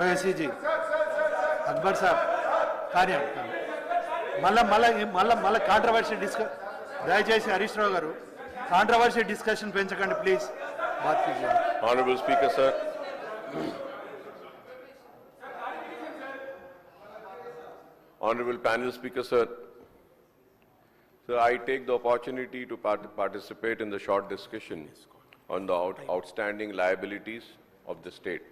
ओवैसी जी, अकबर साहब, కార్యం మళ్ళా కాంట్రవర్సీ దయచేసి హరీష్ రావు గారు కాంట్రవర్సీ డిస్కషన్ పెంచకండి ప్లీజ్. బాత్ కీజిए. Honorable Speaker, sir. Honorable panel speaker, sir. Sir, I take the opportunity to participate in the short discussion on the outstanding liabilities of the state.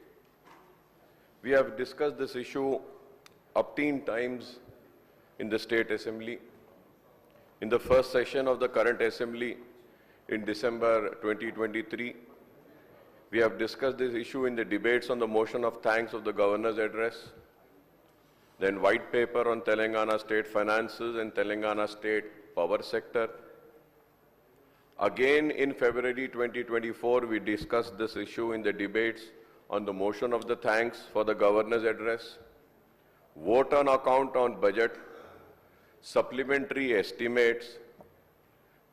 We have discussed this issue up to 10 times in the State Assembly. In the first session of the current Assembly in December 2023, we have discussed this issue in the debates on the motion of thanks of the Governor's address, then white paper on Telangana state finances and Telangana state power sector. Again in February 2024, we discussed this issue in the debates on the motion of the thanks for the Governor's address, vote on account on budget, supplementary estimates,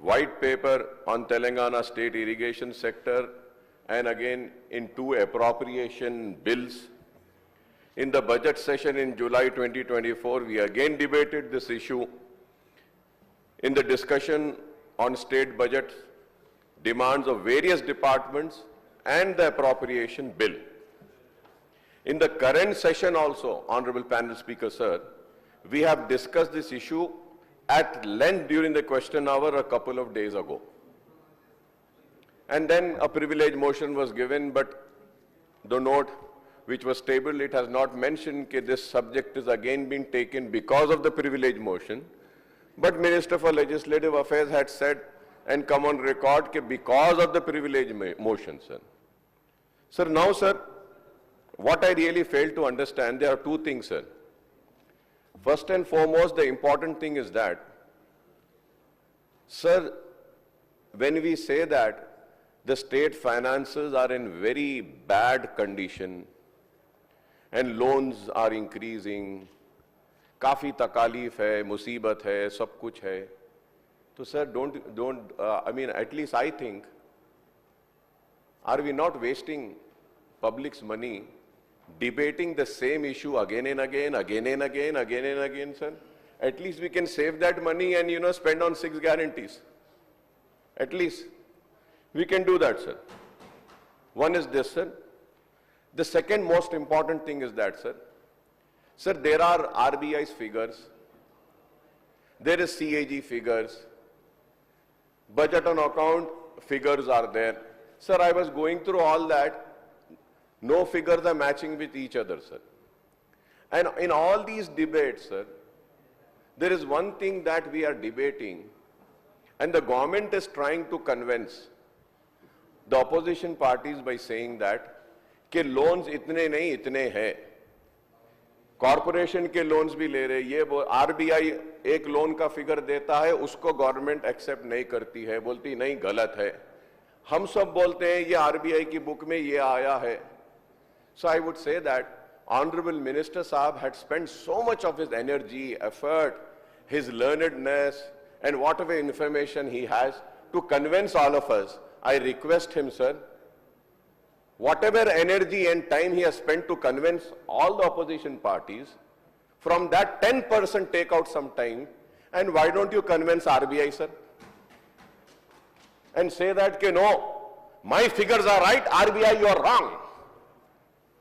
white paper on Telangana state irrigation sector, and again in 2 appropriation bills. In the budget session in July 2024, we again debated this issue in the discussion on state budget, demands of various departments, and the appropriation bill. In the current session also, Honorable Panel Speaker, sir, we have discussed this issue at length during the question hour a couple of days ago. And then a privilege motion was given, but the note which was tabled, it has not mentioned that this subject is again being taken because of the privilege motion. But Minister for Legislative Affairs had said and come on record that because of the privilege motion, sir. Sir, now, sir, what I really fail to understand, there are 2 things, sir. First and foremost, the important thing is that, sir, when we say that the state finances are in very bad condition and loans are increasing, काफी तकालीफ है, मुसीबत है, सब कुछ है, तो sir, I mean, at least I think, are we not wasting public's money debating the same issue again and again, sir? At least we can save that money and, spend on 6 guarantees. At least we can do that, sir. One is this, sir. The second most important thing is that, sir, there are RBI's figures, there is CAG figures, budget on account figures are there. Sir, I was going through all that. No figures are matching with each other, sir. And in all these debates, sir, there is one thing that we are debating, and the government is trying to convince the opposition parties by saying that कि loans इतने नहीं इतने हैं, corporation के loans भी ले रहे, ये आरबीआई एक लोन का फिगर देता है, उसको गवर्नमेंट एक्सेप्ट नहीं करती है, बोलती नहीं गलत है, हम सब बोलते हैं ये आरबीआई की बुक में ये आया है. So I would say that Honorable Minister Saab had spent so much of his energy, effort, his learnedness, and whatever information he has to convince all of us. I request him, sir, whatever energy and time he has spent to convince all the opposition parties, from that 10% take out some time, and why don't you convince RBI, sir? And say that, no, my figures are right, RBI, you are wrong.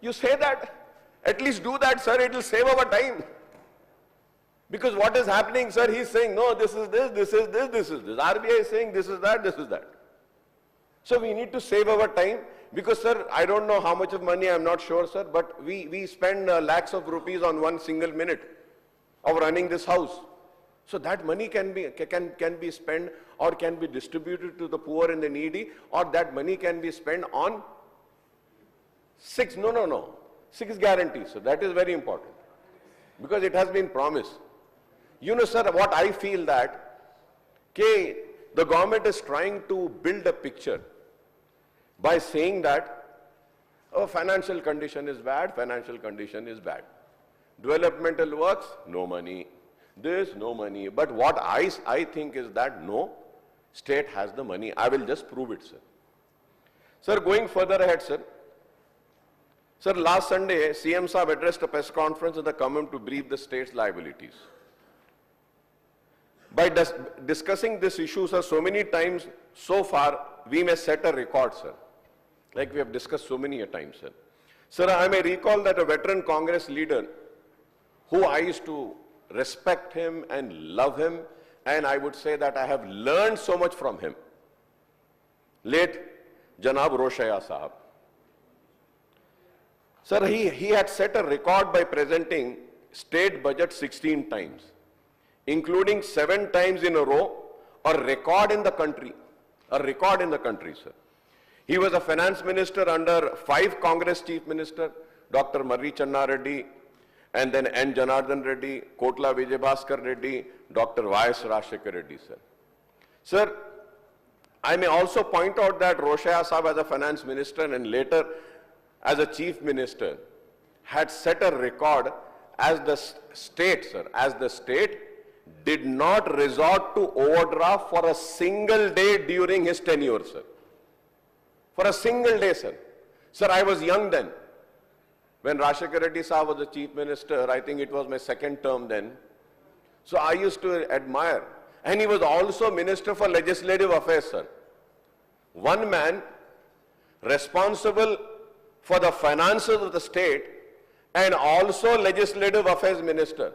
You say that, at least do that, sir, it will save our time. Because what is happening, sir, he is saying, no, this is this, this is this, this is this. RBI is saying this is that, this is that. So we need to save our time. Because, sir, I don't know how much of money, I'm not sure, sir, but we spend lakhs of rupees on one single minute of running this house. So that money can be spent or can be distributed to the poor and the needy, or that money can be spent on 6 guarantees. So that is very important. Because it has been promised. You know, sir, what I feel that the government is trying to build a picture by saying that, oh, financial condition is bad, financial condition is bad. Developmental works, no money. This, no money. But what I think is that, no, state has the money. I will just prove it, sir. Sir, going further ahead, sir. Sir, last Sunday, CM Saab addressed a press conference in the Common to brief the state's liabilities. By discussing this issue, sir, so many times so far, we may set a record, sir. Like we have discussed so many a time, sir. Sir, I may recall that a veteran Congress leader who I used to respect him and love him, and I would say that I have learned so much from him. Late Janab Roshaya Sahab. Sir, he had set a record by presenting state budget 16 times, including 7 times in a row, a record in the country. A record in the country, sir. He was a finance minister under 5 Congress chief ministers, Dr. Marri Channa Reddy, and then N. Janardhan Reddy, Kotla Vijayabhaskar Reddy, Dr. Y.S. Rajshekar Reddy, sir. Sir, I may also point out that Roshaya Saab as a finance minister and later as a chief minister had set a record as the state, sir, as the state did not resort to overdraft for a single day during his tenure, sir. For a single day, sir. Sir, I was young then. When Rajshekar Reddy Saab was the chief minister, I think it was my second term then. So I used to admire. And he was also Minister for Legislative Affairs, sir. One man responsible for the finances of the state and also Legislative Affairs Minister.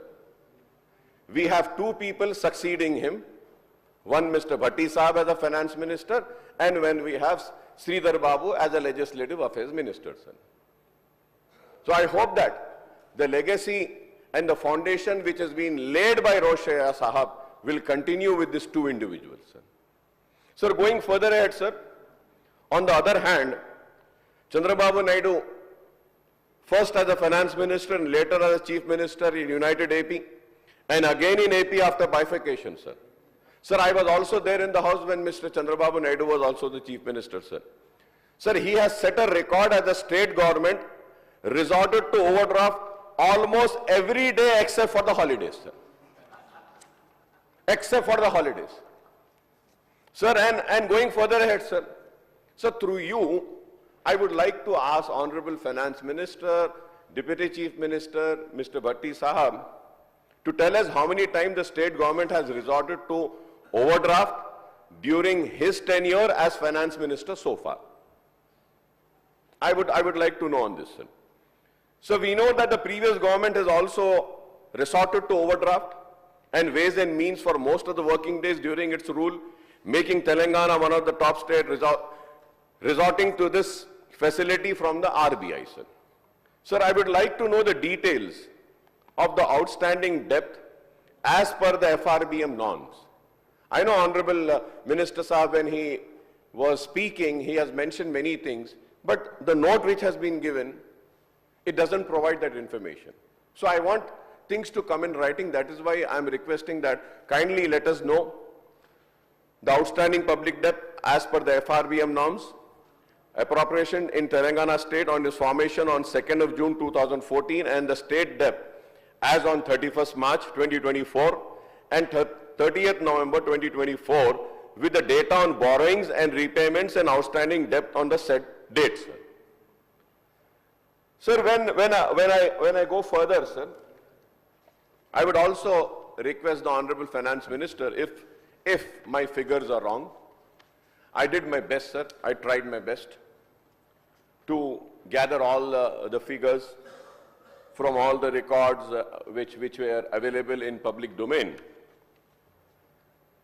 We have 2 people succeeding him. One Mr. Bhatti Saab as a finance minister, and when we have Sridhar Babu as a Legislative Affairs Minister, sir. So I hope that the legacy and the foundation which has been laid by Roshaya Sahab will continue with these 2 individuals, sir. Sir, going further ahead, sir, on the other hand, Chandrababu Naidu, first as a finance minister and later as a chief minister in United AP, and again in AP after bifurcation, sir. Sir, I was also there in the house when Mr. Chandrababu Naidu was also the chief minister, sir. Sir, he has set a record as the state government resorted to overdraft almost every day except for the holidays, sir. Except for the holidays. Sir, and going further ahead, sir. So through you, I would like to ask Honorable Finance Minister, Deputy Chief Minister, Mr. Bhatti Sahab, to tell us how many times the state government has resorted to overdraft during his tenure as finance minister so far. I would like to know on this, sir. So we know that the previous government has also resorted to overdraft and ways and means for most of the working days during its rule, making Telangana one of the top states resorting to this facility from the RBI, sir. Sir, I would like to know the details of the outstanding debt as per the FRBM norms. I know Honorable Minister Saab, when he was speaking, he has mentioned many things, but the note which has been given, it doesn't provide that information. So I want things to come in writing. That is why I'm requesting that kindly let us know the outstanding public debt as per the FRBM norms, appropriation in Telangana state on its formation on 2nd of June 2014, and the state debt as on 31st March 2024 and 30th November 2024 with the data on borrowings and repayments and outstanding debt on the said dates. Sir, when I go further, sir, I would also request the Honorable Finance Minister, if my figures are wrong, I did my best, sir. I tried my best to gather all the figures from all the records which were available in public domain.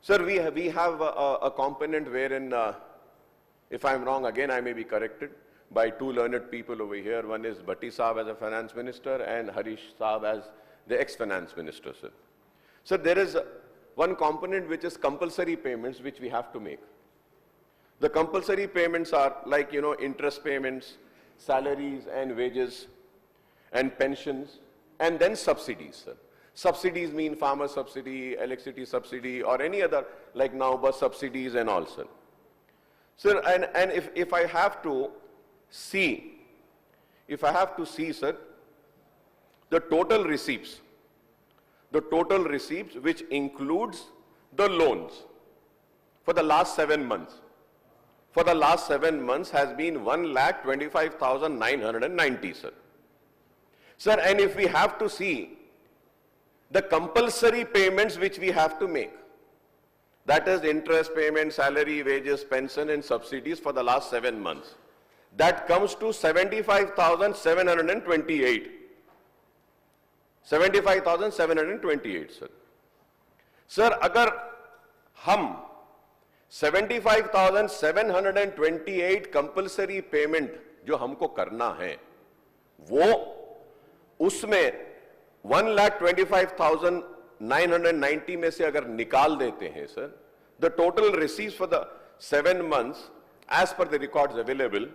Sir, we have a component wherein, if I'm wrong, again I may be corrected by 2 learned people over here. One is Bhatti Saab as a finance minister and Harish Saab as the ex-finance minister, sir. So there is one component which is compulsory payments which we have to make. The compulsory payments are like, interest payments, salaries and wages and pensions, and then subsidies, sir. Subsidies mean farmer subsidy, electricity subsidy, or any other, like now bus subsidies and all, sir. Sir, and if I have to see, sir, the total receipts which includes the loans for the last 7 months, for the last 7 months has been 1,25,990, sir. Sir, and if we have to see the compulsory payments which we have to make, that is interest payment, salary, wages, pension and subsidies for the last 7 months, that comes to 75,728. 75,728, sir. Sir, अगर हम 75,728 compulsory payment जो हमको करना है, वो उसमें 1,25,990 में से अगर निकाल देते हैं, sir, the total receipts for the 7 months as per the records available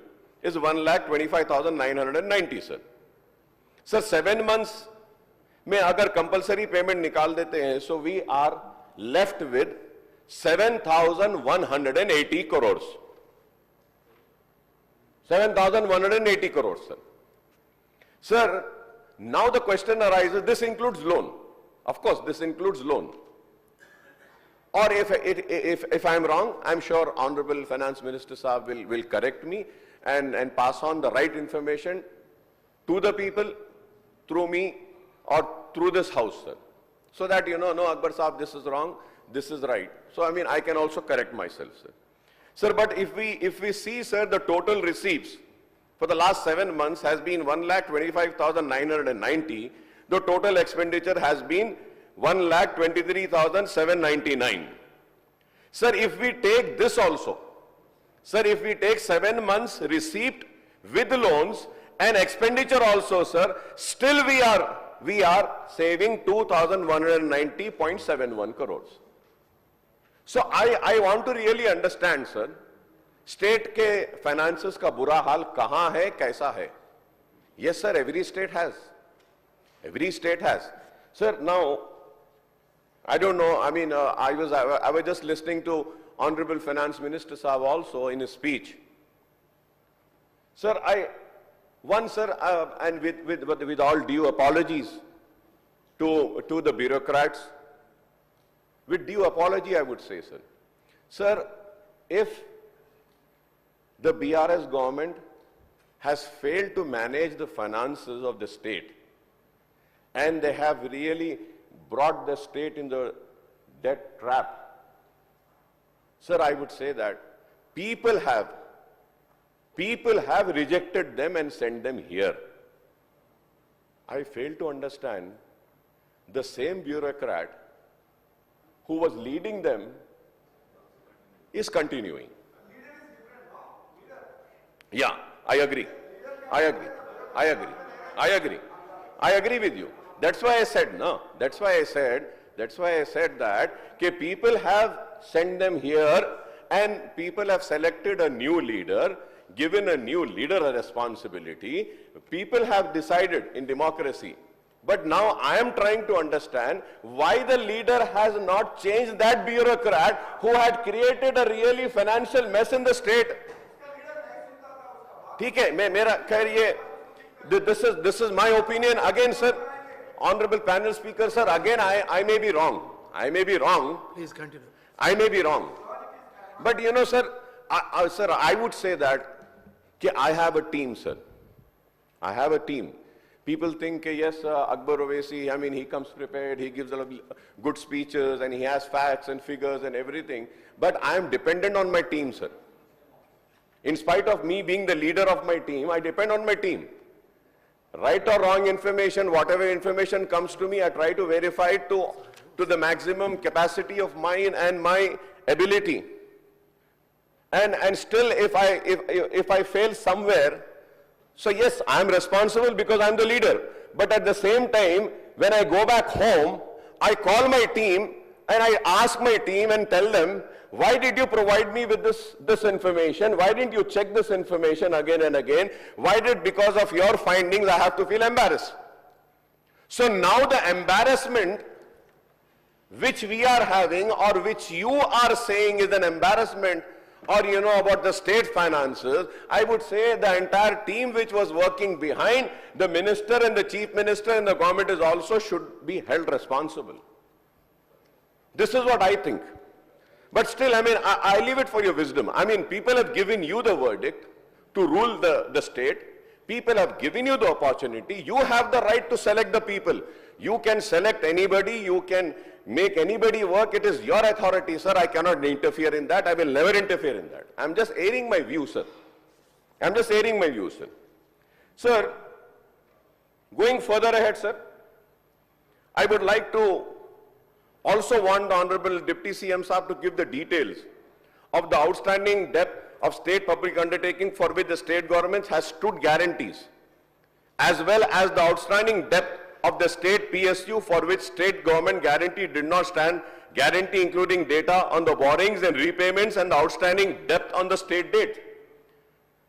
is 1,25,990, sir. Sir, 7 months में अगर कंपल्सरी पेमेंट निकाल देते हैं, so we are left with 7,180 crores. 7,180 crores, sir. Sir, now the question arises, this includes loan. Of course, this includes loan. Or if I'm wrong, I'm sure Honorable Finance Minister Saab will correct me and pass on the right information to the people through me or through this house, sir. So that, no, Akbar Saab, this is wrong, this is right. So, I mean, I can also correct myself, sir. Sir, but if we see, sir, the total receipts for the last 7 months has been 1,25,990. The total expenditure has been 1,23,799. Sir, if we take this also, sir, if we take 7 months receipt with loans and expenditure also, sir, still we are saving 2,190.71 crores. So I want to really understand, sir, state के finances का बुरा हाल कहाँ है, कैसा है? Yes, sir, every state has. Every state has. Sir, now, I don't know, I mean, I was just listening to Honorable Finance Minister Saab also in his speech. Sir, and with all due apologies to the bureaucrats, with due apology, I would say, sir. Sir, if the BRS government has failed to manage the finances of the state, and they have really brought the state in the debt trap, sir, I would say that people have rejected them and sent them here. I fail to understand the same bureaucrat who was leading them is continuing. Yeah, I agree with you. That's why I said, no. That's why I said that people have sent them here and people have selected a new leader, given a new leader a responsibility. People have decided in democracy. But now I am trying to understand why the leader has not changed that bureaucrat who had created a really financial mess in the state. ठीक है, मेरा खैर ये, this is my opinion. Again, sir, Honorable Panel Speaker, sir, again I may be wrong. Please continue. I may be wrong. But sir, I would say that I have a team, sir. I have a team. People think, yes, Akbar Owaisi, I mean, he comes prepared, he gives a lot of good speeches and he has facts and figures and everything. But I am dependent on my team, sir. In spite of me being the leader of my team, I depend on my team. Right or wrong information, whatever information comes to me, I try to verify it to the maximum capacity of mine and my ability. And still, if I fail somewhere, so yes, I am responsible because I am the leader. But at the same time, when I go back home, I call my team and I ask my team and tell them, why did you provide me with this information? Why didn't you check this information again and again? Why did, because of your findings, I have to feel embarrassed? So now the embarrassment which we are having or which you are saying is an embarrassment, or about the state finances, I would say the entire team which was working behind the minister and the chief minister and the government is also should be held responsible. This is what I think. But still, I mean, I leave it for your wisdom. I mean, people have given you the verdict to rule the state. People have given you the opportunity. You have the right to select the people. You can select anybody. You can make anybody work. It is your authority, sir. I cannot interfere in that. I will never interfere in that. I'm just airing my view, sir. I'm just airing my view, sir. Sir, going further ahead, sir, I would like to also want the Honorable Deputy CM Saab to give the details of the outstanding debt of state public undertaking for which the state government has stood guarantees, as well as the outstanding debt of the state PSU for which state government guarantee did not stand guarantee, including data on the borrowings and repayments and the outstanding debt on the state debt.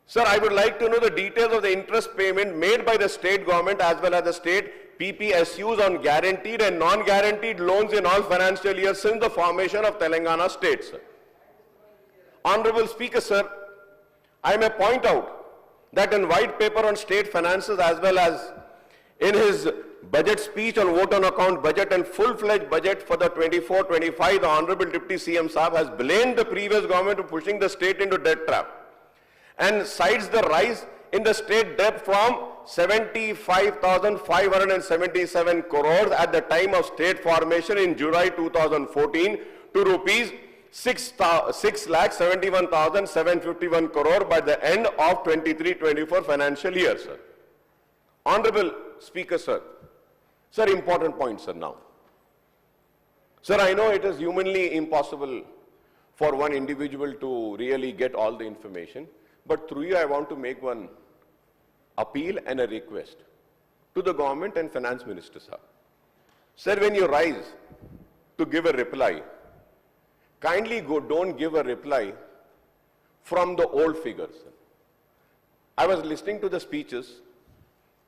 Sir, I would like to know the details of the interest payment made by the state government as well as the state PPSUs on guaranteed and non-guaranteed loans in all financial years since the formation of Telangana state, sir. Honorable Speaker, sir, I may point out that in white paper on state finances as well as in his budget speech on vote on account budget and full-fledged budget for the 24-25, the Honorable Deputy CM Saab has blamed the previous government for pushing the state into debt trap and cites the rise in the state debt from 75,577 crores at the time of state formation in July 2014 to rupees 6,71,751 crore by the end of 23-24 financial year, sir. Honorable Speaker, sir. Sir, important point, sir, now. Sir, I know it is humanly impossible for one individual to really get all the information, but through you I want to make one appeal and a request to the government and finance minister, sir. Sir, when you rise to give a reply, kindly don't give a reply from the old figures. I was listening to the speeches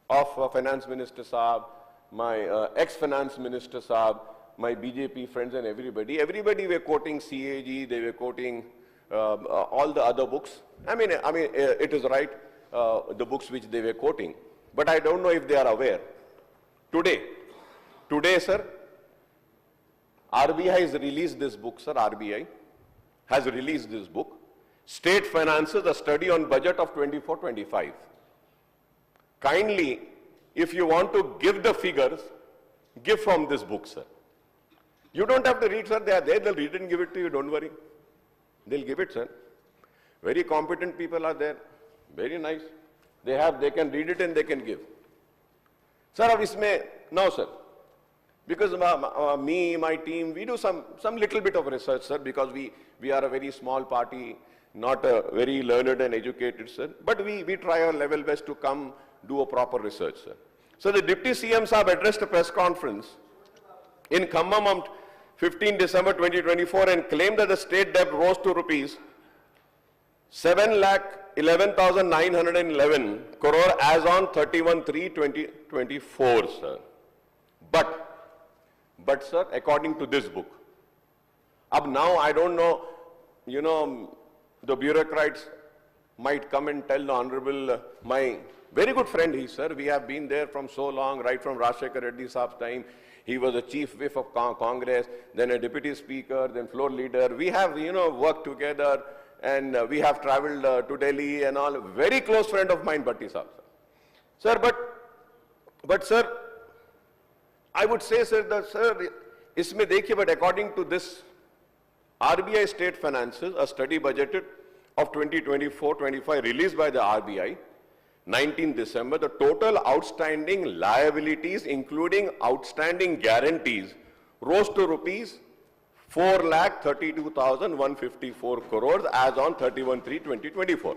of Finance Minister Saab, my ex-Finance Minister Saab, my BJP friends and everybody. Everybody were quoting CAG, they were quoting all the other books. I mean, it is right, the books which they were quoting. But I don't know if they are aware. Today, sir, RBI has released this book, sir. RBI has released this book, State Finances, a study on budget of 24-25. Kindly, if you want to give the figures, give from this book, sir. You don't have to read, sir. They are there. They'll read it and give it to you. Don't worry. They'll give it, sir. Very competent people are there. Very nice. They can read it and they can give. Sir, now, sir. Because me, my team, we do some little bit of research, sir, because we are a very small party, not very learned and educated, sir. But we try our level best to come do a proper research, sir. So the Deputy CM Saab addressed a press conference in Khammam on 15 December 2024 and claimed that the state debt rose to rupees 7,11,911 crore as on 31/3/2024, sir. But sir, according to this book, now I don't know, the bureaucrats might come and tell the Honorable, my very good friend he, sir, we have been there from so long, right from Rajshekhar Reddy Saab's time. He was a chief whip of Congress, then a deputy speaker, then floor leader. We have, worked together and we have traveled to Delhi and all. Very close friend of mine, Bhatti Saab, sir. Sir, but sir, I would say, sir, that, sir, isme dekhiye, but according to this RBI State Finances, a study budgeted of 2024-25 released by the RBI, 19 December, the total outstanding liabilities, including outstanding guarantees, rose to rupees 4,32,154 crores as on 31/3/2024.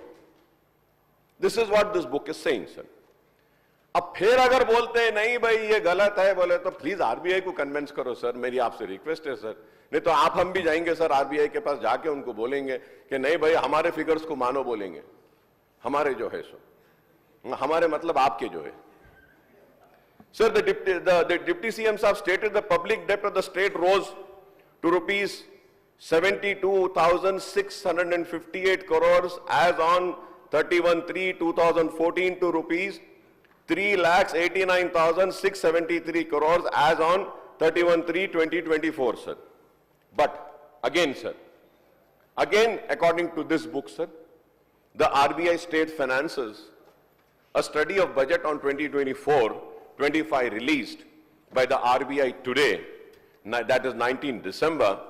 This is what this book is saying, sir. अब फिर अगर बोलते हैं नहीं भाई ये गलत है बोले तो प्लीज आरबीआई को कन्विंस करो सर, मेरी आपसे रिक्वेस्ट है सर. नहीं तो हम भी जाएंगे सर आरबीआई के पास, जाके उनको बोलेंगे कि नहीं भाई हमारे फिगर्स को मानो, बोलेंगे हमारे जो है सो, हमारे मतलब आपके जो है. Sir, the Deputy CM Saab stated the public debt of the state rose to rupees 72,658 crores as on 31/3/2014 to rupees 3,89,673 crores as on 31/3/2024, sir. But again, sir, Again, according to this book, sir, the RBI State Finances, a study of budget on 2024-25 released by the RBI today, that is 19 December,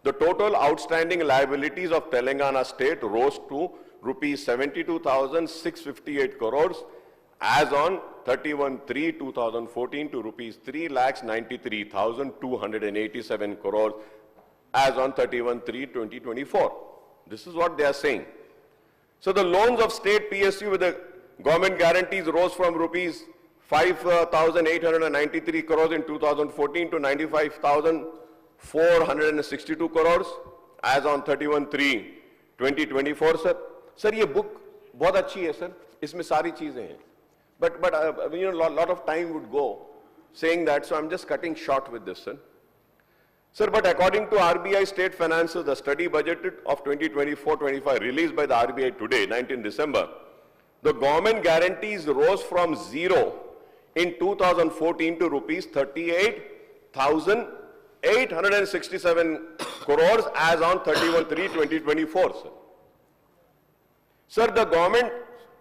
the total outstanding liabilities of Telangana state rose to rupees 72,658 crores as on 31/3/2014 to rupees 3,93,287 crores as on 31/3/2024. This is what they are saying. So the loans of state PSU with the government guarantees rose from rupees 5,893 crores in 2014 to 95,462 crores as on 31/3/2024, sir. Sir, ये book बहुत अच्छी है, sir. इसमें सारी चीजें हैं. But you know, lot of time would go saying that, so I'm just cutting short with this, sir. Sir, but according to RBI State Finances, the study budgeted of 2024-25 released by the RBI today, 19 December, the government guarantees rose from zero in 2014 to rupees 38,867 crores as on 31/3/2024, sir. Sir, the government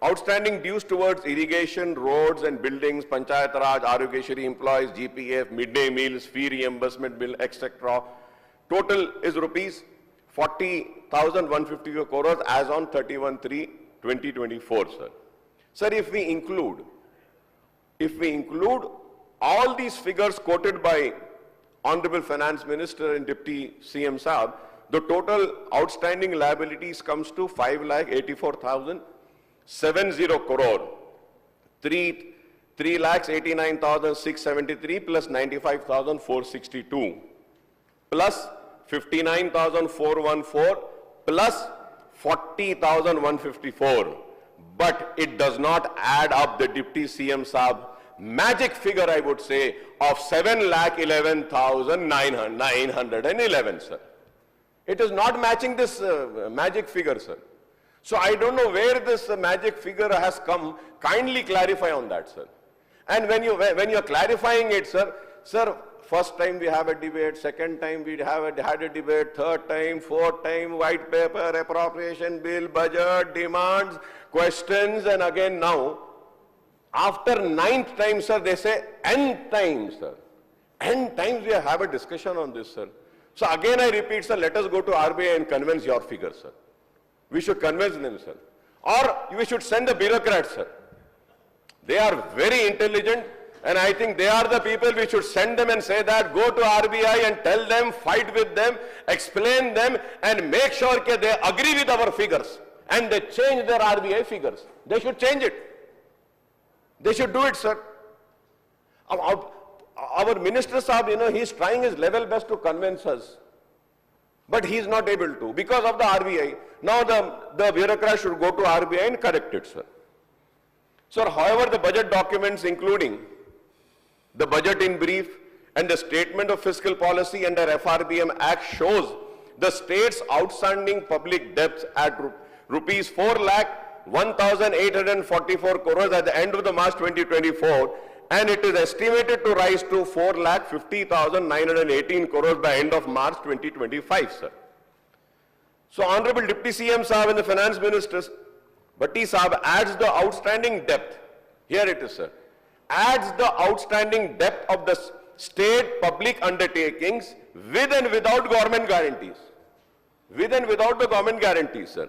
outstanding dues towards irrigation, roads and buildings, Panchayat Raj, Arogyashri employees, GPF, midday meals, fee reimbursement bill, etc. Total is rupees 40,154 crores as on 31/3/2024, sir. Sir, if we include all these figures quoted by Honorable Finance Minister and Deputy CM Saab, the total outstanding liabilities comes to 5,84,070 crore, 3,89,673 plus 95,462 plus 59,414 plus 40,154. But it does not add up the Deputy CM Saab magic figure, I would say, of 7,11,911, sir. It is not matching this magic figure, sir. So I don't know where this magic figure has come. Kindly clarify on that, sir. And when you're clarifying it, sir, first time we have a debate, second time we had a debate, third time, fourth time, white paper, appropriation bill, budget, demands, questions, and again now, after 9th time, sir, they say n times, sir. N times we have a discussion on this, sir. So again I repeat, sir, let us go to RBI and convince your figures, sir. We should convince them, sir. Or we should send the bureaucrats, sir. They are very intelligent, and I think they are the people we should send them and say that, go to RBI and tell them, fight with them, explain them, and make sure that they agree with our figures. And they change their RBI figures. They should change it. They should do it, sir. Our Minister Saab, you know, he is trying his level best to convince us. But he is not able to because of the RBI. Now the bureaucrat should go to RBI and correct it, sir. Sir, however, the budget documents, including the budget in brief and the statement of fiscal policy under FRBM Act, shows the state's outstanding public debts at rupees 4,01,844 crores at the end of the March 2024, and it is estimated to rise to 4,50,918 crores by end of March 2025, sir. So Honorable Deputy CM Saab and the Finance Minister, Bhatti Saab, adds the outstanding debt. Here it is, sir. Adds the outstanding debt of the state public undertakings with and without government guarantees. With and without the government guarantees, sir.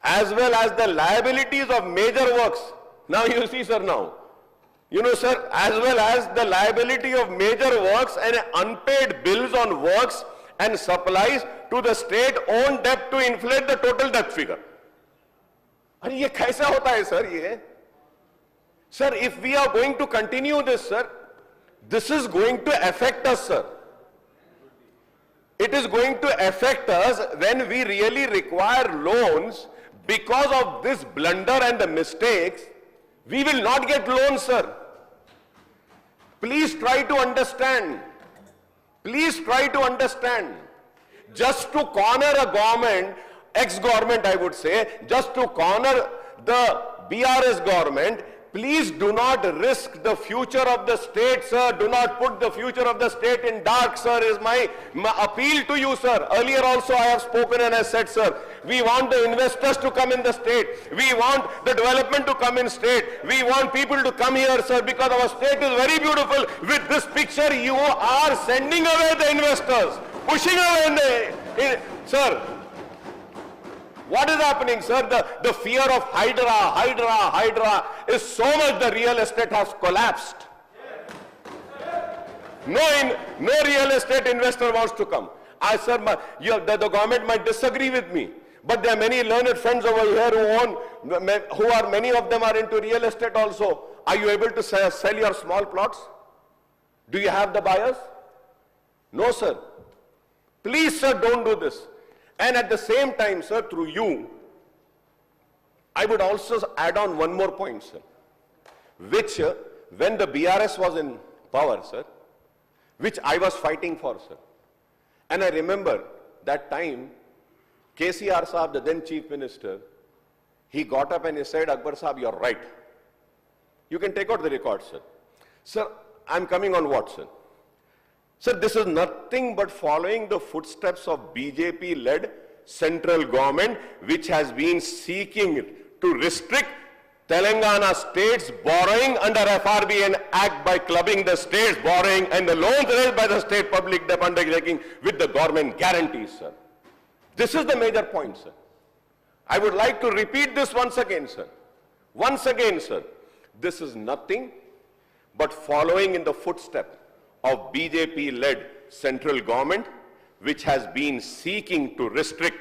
As well as the liabilities of major works. Now you see, sir, now. You know, sir, as well as the liability of major works and unpaid bills on works and supplies to the state-owned debt to inflate the total debt figure. अरे ये कैसा होता है, sir, ये? Sir, if we are going to continue this, sir, this is going to affect us, sir. It is going to affect us when we really require loans. Because of this blunder and the mistakes, we will not get loans, sir. Please try to understand. Please try to understand. Just to corner a government, ex-government I would say, just to corner the BRS government, Please do not risk the future of the state, sir. Do not put the future of the state in dark, sir, is my appeal to you, sir. Earlier also I have spoken and I said, sir, we want the investors to come in the state. We want the development to come in state. We want people to come here, sir, because our state is very beautiful. With this picture, you are sending away the investors, pushing away sir. What is happening, sir? The fear of Hydra is so much the real estate has collapsed. No real estate investor wants to come. Sir, the government might disagree with me, but there are many learned friends over here many of them are into real estate also. Are you able to sell your small plots? Do you have the buyers? No, sir. Please, sir, don't do this. And at the same time, sir, through you, I would also add on one more point, sir, which when the BRS was in power, sir, which I was fighting for, sir. And I remember that time, KCR Saab, the then Chief Minister, he got up and he said, Akbar Saab, you're right. You can take out the record, sir. Sir, I'm coming on what, sir? Sir, this is nothing but following the footsteps of BJP-led central government, which has been seeking to restrict Telangana states borrowing under FRBN Act by clubbing the states borrowing and the loans raised by the state public debt undertaking with the government guarantees, sir. This is the major point, sir. I would like to repeat this once again, sir. Once again, sir. This is nothing but following in the footsteps of BJP-led central government, which has been seeking to restrict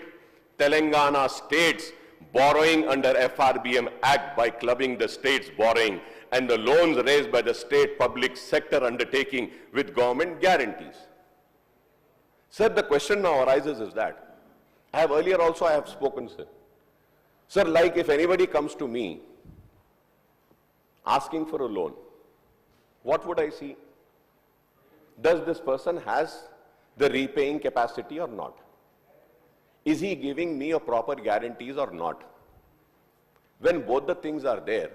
Telangana states borrowing under FRBM Act by clubbing the states borrowing and the loans raised by the state public sector undertaking with government guarantees. Sir, the question now arises is that, I have spoken, sir. Sir, like if anybody comes to me asking for a loan, what would I see? Does this person has the repaying capacity or not? Is he giving me a proper guarantees or not? When both the things are there,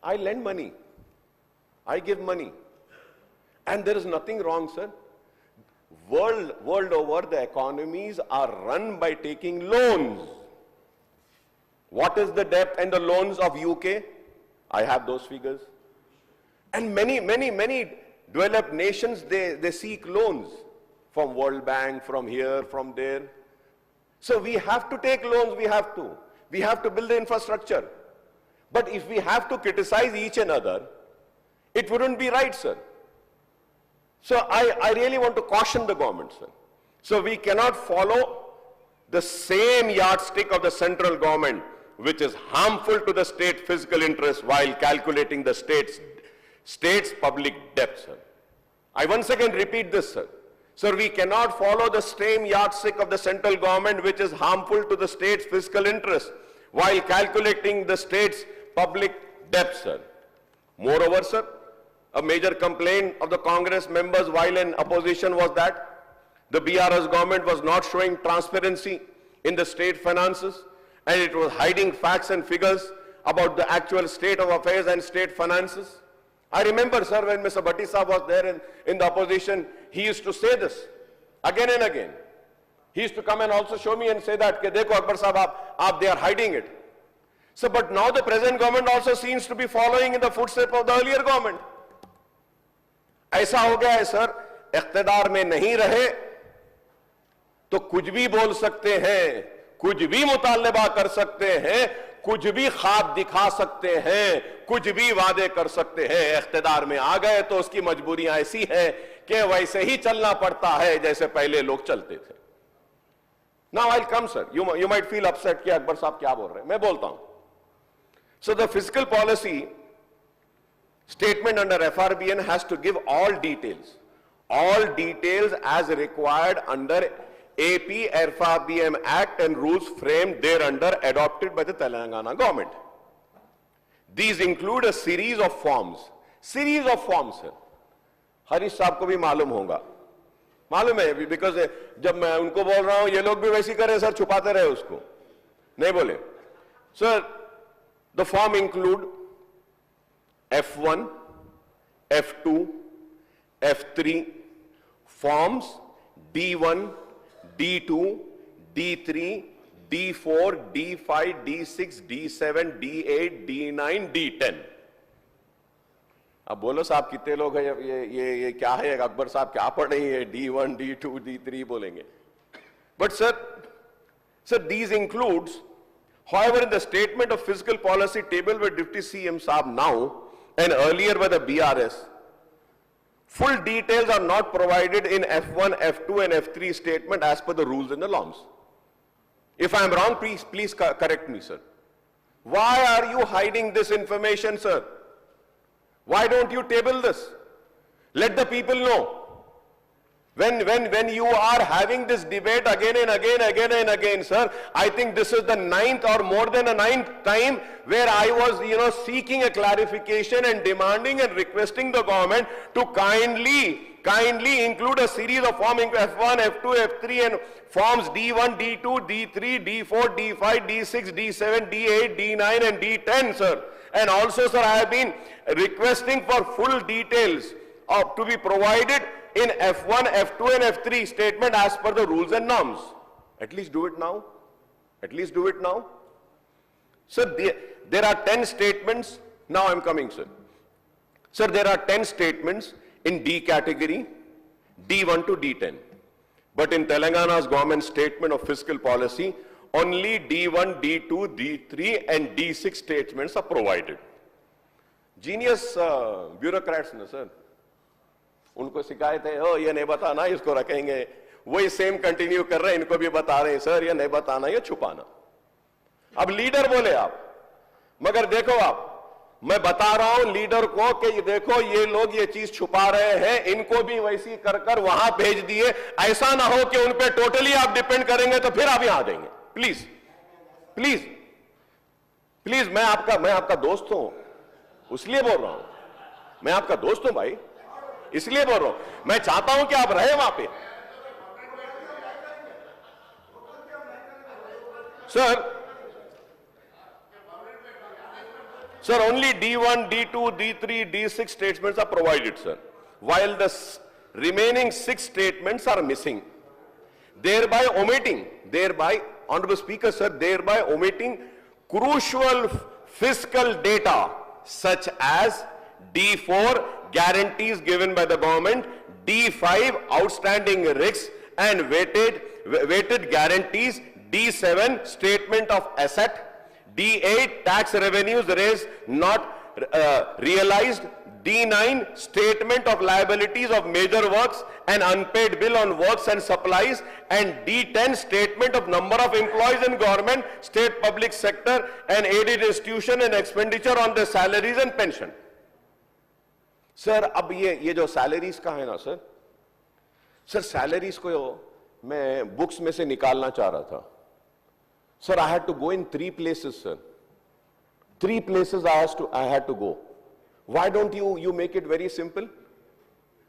I lend money. I give money. And there is nothing wrong, sir. World over, the economies are run by taking loans. What is the debt and the loans of UK? I have those figures. And many developed nations, they seek loans from World Bank, from here, from there. So we have to take loans, we have to build the infrastructure. But if we have to criticize each another, it wouldn't be right, sir. So I really want to caution the government, sir. So we cannot follow the same yardstick of the central government, which is harmful to the state fiscal interest while calculating the state's public debt, sir. I once again repeat this, sir. Sir, we cannot follow the same yardstick of the central government, which is harmful to the state's fiscal interest while calculating the state's public debt, sir. Moreover, sir, a major complaint of the Congress members while in opposition was that the BRS government was not showing transparency in the state finances and it was hiding facts and figures about the actual state of affairs and state finances. I remember, sir, when Mr. Bhatti Saab was there in the opposition, he used to say this again and again. He used to come and also show me and say that, Dekho Akbar Saab, they are hiding it. So, but now the present government also seems to be following in the footsteps of the earlier government. ऐसा हो गया है sir, इख्तिदार में नहीं रहे तो कुछ भी बोल सकते हैं, कुछ भी मुतालबा कर सकते हैं, कुछ भी ख्वाब दिखा सकते हैं, कुछ भी वादे कर सकते हैं. इख्तिदार में आ गए तो उसकी मजबूरियां ऐसी हैं कि वैसे ही चलना पड़ता है जैसे पहले लोग चलते थे. Now I'll come, sir. You might feel upset कि अकबर साहब क्या बोल रहे हैं. मैं बोलता हूं. So the fiscal policy statement under FRBN has to give all details as required under AP FRBM Act and rules framed thereunder adopted by the Telangana government. These include a series of forms, sir. Harish साहब को भी मालूम होगा, मालूम है, because जब मैं उनको बोल रहा हूं ये लोग भी वैसी करे सर, छुपाते रहे उसको, नहीं बोले. Sir, the form include F1, F2, F3, forms D1, D2, D3, D4, D5, D6, D7, D8, D9, D10. अब बोलो साहब कितने लोग हैं? ये क्या है? अकबर साहब क्या पढ़ रही है? D1, D2, D3 बोलेंगे. But sir, these includes, however, in the statement of fiscal policy tabled by Deputy CM Saab now and earlier by the BRS, full details are not provided in F1, F2 and F3 statement as per the rules and the norms. If I am wrong, please correct me, sir. Why are you hiding this information, sir? Why don't you table this? Let the people know. When you are having this debate again and again, sir, I think this is the 9th or more than a 9th time where I was, seeking a clarification and demanding and requesting the government to kindly include a series of forms F1, F2, F3 and forms D1, D2, D3, D4, D5, D6, D7, D8, D9 and D10, sir. And also, sir, I have been requesting for full details to be provided in F1, F2 and F3 statement as per the rules and norms. At least do it now. At least do it now. Sir, there are 10 statements. Now I'm coming, sir. Sir, there are 10 statements in D category, D1 to D10. But in Telangana's government statement of fiscal policy, only D1, D2, D3 and D6 statements are provided. Genius bureaucrats, no, sir. उनको शिकायत है, ओ ये नहीं बताना, इसको रखेंगे. वही same continue कर रहे हैं, इनको भी बता रहे हैं, सर ये नहीं बताना, ये छुपाना. अब लीडर बोले आप, मगर देखो आप, मैं बता रहा हूं लीडर को कि ये देखो ये लोग ये चीज छुपा रहे हैं, इनको भी वैसी कर कर वहां भेज दिए. ऐसा ना हो कि उन पे टोटली आप डिपेंड करेंगे तो फिर आप यहां आ जाएंगे. प्लीज प्लीज प्लीज, मैं आपका दोस्त हूं, इसलिए बोल रहा हूं. मैं आपका दोस्त हूं भाई, इसलिए बोल रहा हूं. मैं चाहता हूं कि आप रहे वहां पे. Sir, only D1, D2, D3, D6 statements are provided, sir, while the remaining 6 statements are missing, thereby omitting, Honorable Speaker, sir, thereby omitting crucial fiscal data such as D4, guarantees given by the government, D5, outstanding risks and weighted guarantees, D7, statement of asset, D8, tax revenues raised not realized, D9, statement of liabilities of major works and unpaid bill on works and supplies, and D10, statement of number of employees in government, state public sector and aided institution and expenditure on their salaries and pension. Sir, अब ये जो salaries का है ना sir, salaries को मैं books में से निकालना चाह रहा था. Sir, I had to go in 3 places, sir. 3 places I had to go. Why don't you make it very simple?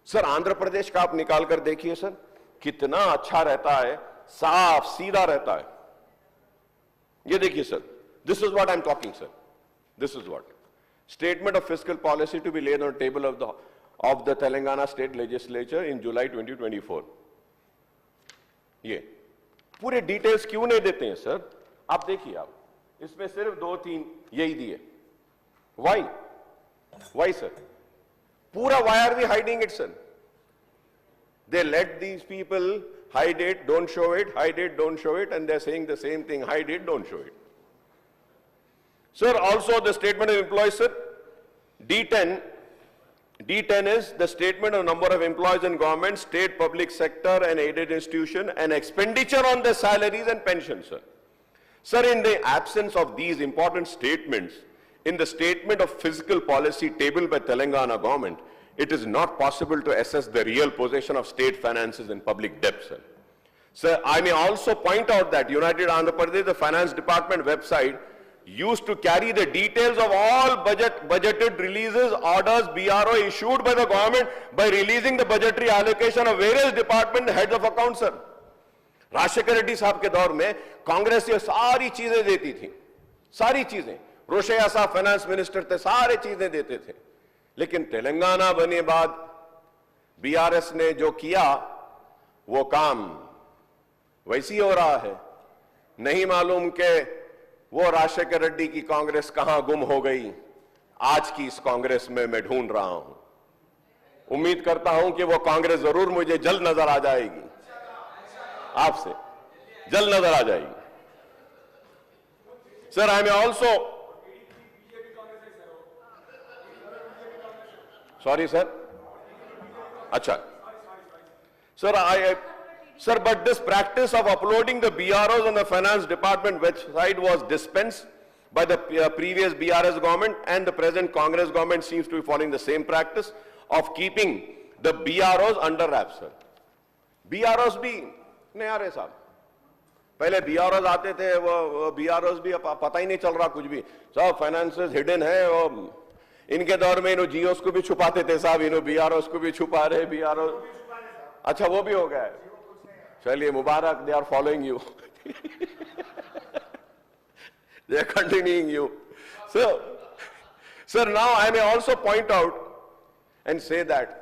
Sir, Andhra Pradesh का आप निकाल कर देखिए सर, कितना अच्छा रहता है, साफ सीधा रहता है. ये देखिए sir, this is what I'm talking, sir. This is what. Statement of fiscal policy to be laid on the table of the Telangana State Legislature in July 2024. ये पूरे डिटेल्स क्यों नहीं देते हैं सर? आप देखिए, आप इसमें सिर्फ 2-3 यही दिए. Why sir? पूरा why are we hiding it, sir? They let these people hide it, don't show it, hide it, don't show it, and they're saying the same thing, hide it, don't show it. Sir, also the statement of employees, sir, D10 is the statement of number of employees in government, state, public sector and aided institution and expenditure on the salaries and pensions, sir. Sir, in the absence of these important statements, in the statement of fiscal policy tabled by Telangana government, it is not possible to assess the real position of state finances and public debt, sir. Sir, I may also point out that United Andhra Pradesh, the finance department website, used to carry the details of all budgeted releases, orders, BRO issued by the government by releasing the budgetary allocation of various department heads of accounts, sir. Rajshekhar Reddy साहब के दौर में कांग्रेस ये सारी चीजें देती थी, सारी चीजें. रोशैया साहब फाइनेंस मिनिस्टर थे, सारे चीजें देते थे. लेकिन तेलंगाना बने बाद बीआरएस ने जो किया वो काम वैसी हो रहा है। नहीं मालूम कि वो राजशेखर रेड्डी की कांग्रेस कहां गुम हो गई। आज की इस कांग्रेस में मैं ढूंढ रहा हूं। उम्मीद करता हूं कि वो कांग्रेस जरूर मुझे जल्द नजर आ जाएगी, आपसे जल्द नजर आ जाएगी। Sir, I am also sorry sir, अच्छा sir, but this practice of uploading the BROs on the finance department website was dispensed by the previous BRS government, and the present Congress government seems to be following the same practice of keeping the BROs under wraps, sir. BROs भी नहीं आ रहे साहब। पहले BROs आते थे, वो BROs भी पता ही नहीं चल रहा कुछ भी। सब फाइनेंसेस हिडन है, और इनके दौर में इन्हों GOs को भी छुपाते थे साहब, इन्हों BROs को भी छुपा रहे। BROs अच्छा वो भी हो गया है। चलिए मुबारक, they are following you, they are continuing you. Sir, now I may also point out and say that,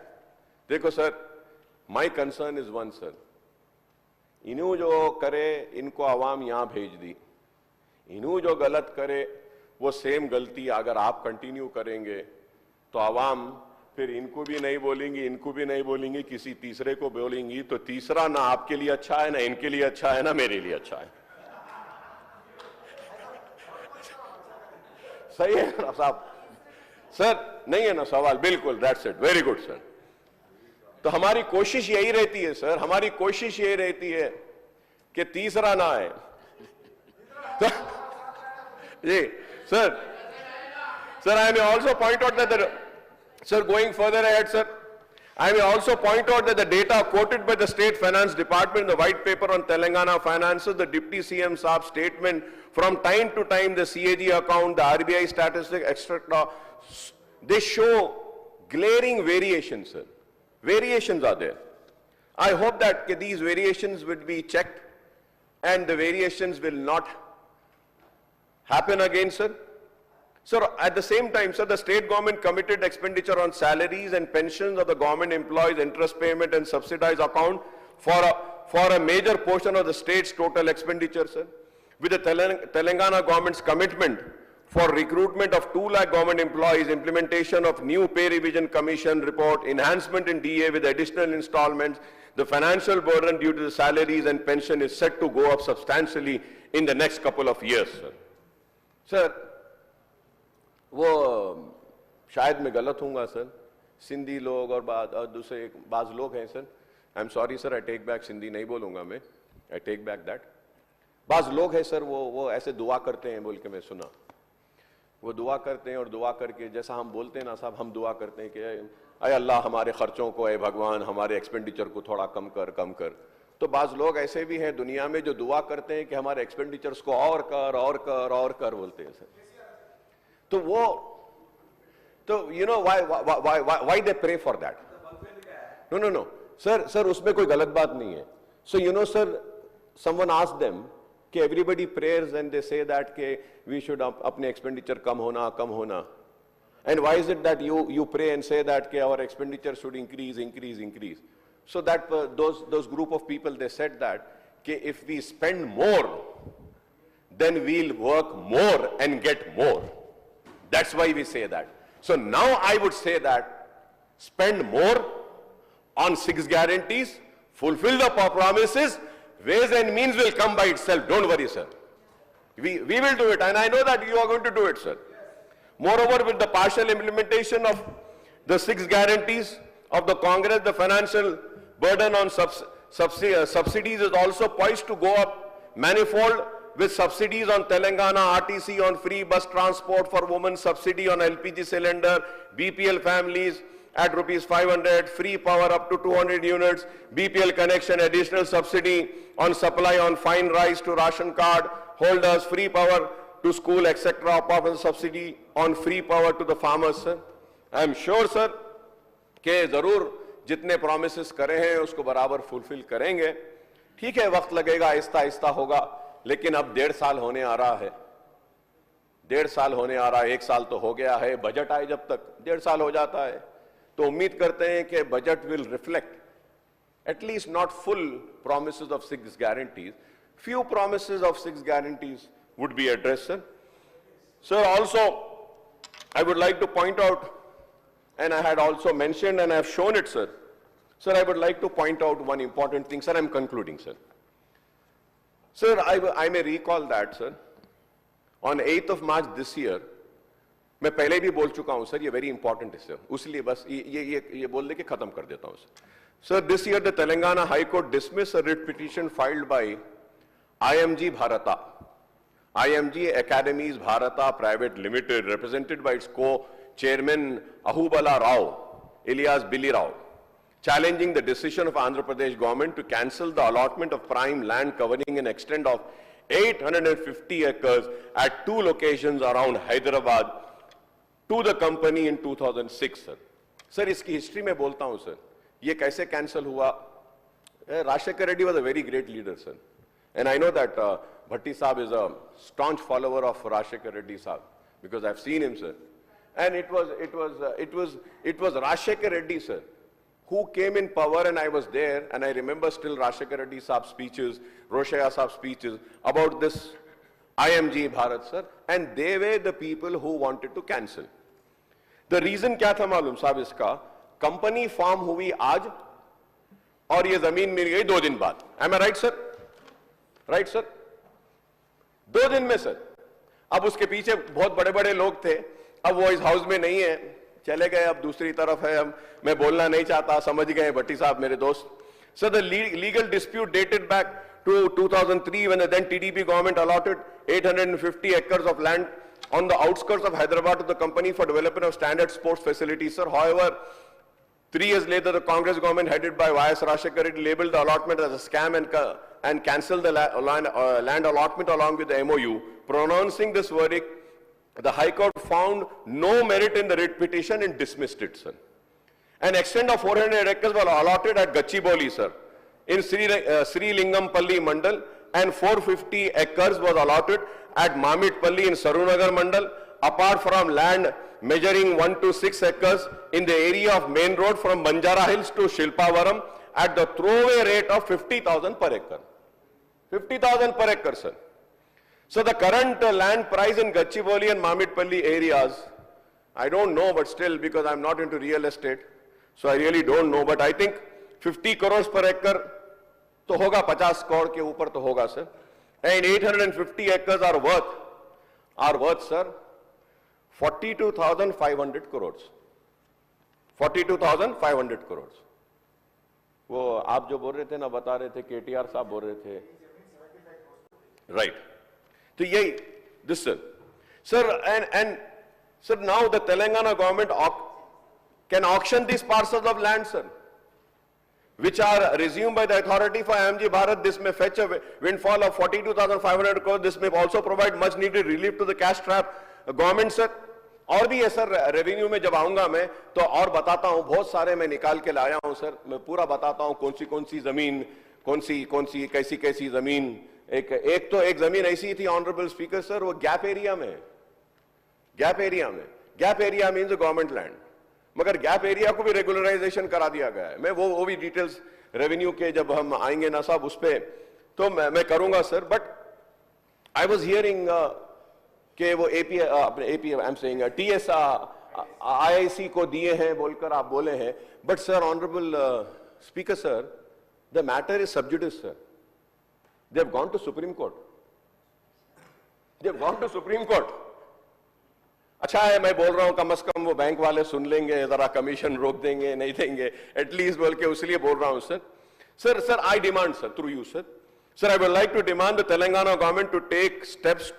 देखो sir, my concern is one sir, इन्हों जो करे इनको आवाम यहां भेज दी, इन्हों जो गलत करे वो सेम गलती अगर आप कंटिन्यू करेंगे तो आवाम फिर इनको भी नहीं बोलेंगी, इनको भी नहीं बोलेंगी, किसी तीसरे को बोलेंगी, तो तीसरा ना आपके लिए अच्छा है, ना इनके लिए अच्छा है, ना मेरे लिए अच्छा है। सही है ना साहब? सर नहीं है ना सवाल? बिल्कुल, that's it, very good sir. तो हमारी कोशिश यही रहती है सर, हमारी कोशिश यही रहती है कि तीसरा ना आए। जी sir, I may also point out that sir, going further ahead, sir, I may also point out that the data quoted by the State Finance Department in the White Paper on Telangana finances, the Deputy CM Saab's statement, from time to time, the CAG account, the RBI statistics, etc., they show glaring variations, sir. Variations are there. I hope that these variations will be checked and the variations will not happen again, sir. Sir, at the same time, sir, the state government committed expenditure on salaries and pensions of the government employees, interest payment and subsidized account for a major portion of the state's total expenditure, sir. With the Telangana government's commitment for recruitment of 2 lakh government employees, implementation of new pay revision commission report, enhancement in DA with additional installments, the financial burden due to the salaries and pension is set to go up substantially in the next couple of years, sir. Sir, वो शायद मैं गलत हूँगा sir, Sindhi लोग और दूसरे बाज लोग हैं sir, I am sorry sir, I take back, Sindhi नहीं बोलूँगा मैं, आई टेक बैक दैट। बाज लोग हैं सर, वो ऐसे दुआ करते हैं बोल के मैं सुना, वो दुआ करते हैं और दुआ करके जैसा हम बोलते हैं ना साहब, हम दुआ करते हैं कि अय अल्लाह हमारे खर्चों को, अय भगवान हमारे एक्सपेंडिचर को थोड़ा कम कर। तो बाज लोग ऐसे भी हैं दुनिया में जो दुआ करते हैं कि हमारे एक्सपेंडिचर्स को और कर बोलते हैं सर। तो वो तो you know why they pray for that? No sir, उसमें कोई गलत बात नहीं है। So you know sir, someone asked them कि everybody prayers and they say that के वी शुड अपने एक्सपेंडिचर कम होना, and why is it that you pray and say that के our expenditure should increase? So that those group of people they said that कि if we spend more then we'll work more and get more. That's why we say that. So now I would say that spend more on 6 guarantees, fulfill the promises, ways and means will come by itself. Don't worry, sir. We will do it, and I know that you are going to do it, sir. Moreover, with the partial implementation of the 6 guarantees of the Congress, the financial burden on subsidies is also poised to go up manifold, with subsidies on Telangana RTC on free bus transport for women, subsidy on LPG cylinder, BPL families at ₹500, free power up to 200 units, BPL connection, additional subsidy on supply on fine rice to ration card holders, free power to school, etc. Apart from subsidy on free power to the farmers, sir. I am sure, sir, कि जरूर जितने promises करे हैं उसको बराबर fulfill करेंगे। ठीक है, वक्त लगेगा, आहिस्ता आहिस्ता होगा, लेकिन अब 1.5 साल होने आ रहा है। 1.5 साल होने आ रहा है, 1 साल तो हो गया है, बजट आए जब तक 1.5 साल हो जाता है, तो उम्मीद करते हैं कि budget will reflect at least not full promises of 6 guarantees. Few promises of 6 guarantees would be addressed, sir. Sir, also, I would like to point out, and I had also mentioned and I have shown it, sir. Sir, I would like to point out one important thing. Sir, I'm concluding, sir. Sir, I may recall that, sir, on 8th of March this year, मैं पहले भी बोल चुका हूं sir, ये very important है sir, उसलिए बस ये बोल दे के खत्म कर देता हूं sir. Sir, this year the Telangana High Court dismissed a writ petition filed by IMG Bharata, IMG Academies Bharata Private Limited, represented by its co-chairman Ahubala Rao, alias Billy Rao, challenging the decision of Andhra Pradesh government to cancel the allotment of prime land covering an extent of 850 acres at 2 locations around Hyderabad to the company in 2006, sir. Sir, इसकी history में बोलता हूं sir, ये कैसे cancel हुआ. Rajshekar Reddy was a very great leader, sir, and I know that Bhatti Saab is a staunch follower of Rajshekar Reddy Saab because I've seen him, sir. And it was Rajshekar Reddy, sir, who came in power, and I was there, and I remember still Rajshekar Reddy Saab's speeches, Roshaya Saab's speeches about this IMG Bharat, sir, and they were the people who wanted to cancel. The reason क्या था मालूम साहब इसका? Company form हुई आज और ये जमीन मिल गई 2 दिन बाद. Am I right, sir? Right, sir? 2 दिन में सर. अब उसके पीछे बहुत बड़े बड़े लोग थे, अब वो इस हाउस में नहीं है, चले गए, अब दूसरी तरफ है. अब मैं बोलना नहीं चाहता, समझ गए भट्टी साहब मेरे दोस्त. So the legal dispute dated back to 2003 when the then TDP government allotted 850 acres of land on the outskirts of Hyderabad to the company for development of standard sports facilities, sir. However, 3 years later, the Congress government headed by Y.S. Rajshekar Reddy labeled the allotment as a scam and cancelled the land allotment along with the MOU. Pronouncing this verdict, the High Court found no merit in the writ petition and dismissed it, sir. An extent of 400 acres was allotted at Gachibowli, sir, in Sri Lingampalli Mandal, and 450 acres was allotted at Mamitpalli in Sarunagar Mandal, apart from land measuring 1 to 6 acres in the area of main road from Banjara Hills to Shilpavaram at the throwaway rate of 50,000 per acre. 50,000 per acre, sir. So the current land price in Gachibowli and Mamitpalli areas, I don't know, but still, because I'm not into real estate, so I really don't know, but I think 50 crores per acre तो होगा, 50 करोड़ के ऊपर तो होगा, sir. And 850 acres are worth, sir, 42,500 crores. 42,500 crores. वो आप जो बोल रहे थे ना, बता रहे थे, KTR साहब बोल रहे थे, right? तो यही, this, sir, and sir, now the Telangana government can auction these parcels of land, sir, which are resumed by the authority for IMG Bharat. This may fetch a windfall of 42,500 crores. This may also provide much needed relief to the cash trap government, sir. और भी है sir, revenue में जब आऊंगा मैं तो और बताता हूं, बहुत सारे मैं निकाल के लाया हूं सर, मैं पूरा बताता हूं कौन सी जमीन, कौन सी कैसी जमीन. एक जमीन ऐसी थी ऑनरेबल स्पीकर सर, वो gap area means government land, मगर गैप एरिया को भी रेगुलराइजेशन करा दिया गया है. मैं वो भी डिटेल्स रेवेन्यू के जब हम आएंगे ना साहब उस पे तो मैं करूंगा sir. But I was hearing कि वो AP I am saying TS IIC को दिए हैं बोलकर आप बोले हैं. But sir, honourable Speaker sir, the matter is sub judice sir. They have gone to Supreme Court. अच्छा है मैं बोल रहा हूं, कम से कम वो बैंक वाले सुन लेंगे, जरा कमीशन रोक देंगे, नहीं देंगे एटलीस्ट बोल के, उसलिए बोल रहा हूं sir. Sir I demand sir, through you sir, I would like to demand the Telangana government to take steps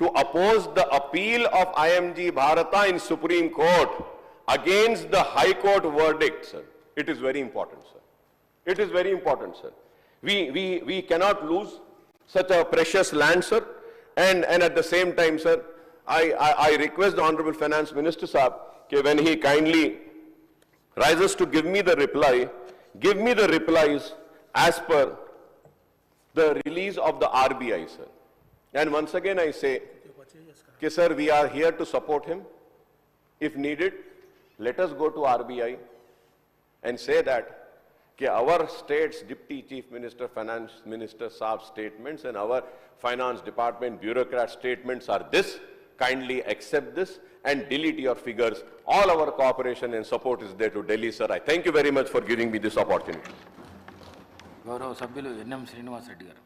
to oppose the appeal of IMG Bharata in Supreme Court against the High Court verdict, sir. It is very important, sir. It is very important, sir. We cannot lose such a precious land, sir. And at the same time, sir, I request the Honorable Finance Minister, sir, that when he kindly rises to give me the replies as per the release of the RBI, sir. And once again I say, कि sir, we are here to support him. If needed, let us go to RBI and say that कि our state's deputy chief minister, finance minister, Saab statements and our finance department bureaucrat statements are this. Kindly accept this and delete your figures. All our cooperation and support is there to Delhi, sir. I thank you very much for giving me this opportunity. గౌరవ సభ్యులు NM Srinivas Reddy గారు.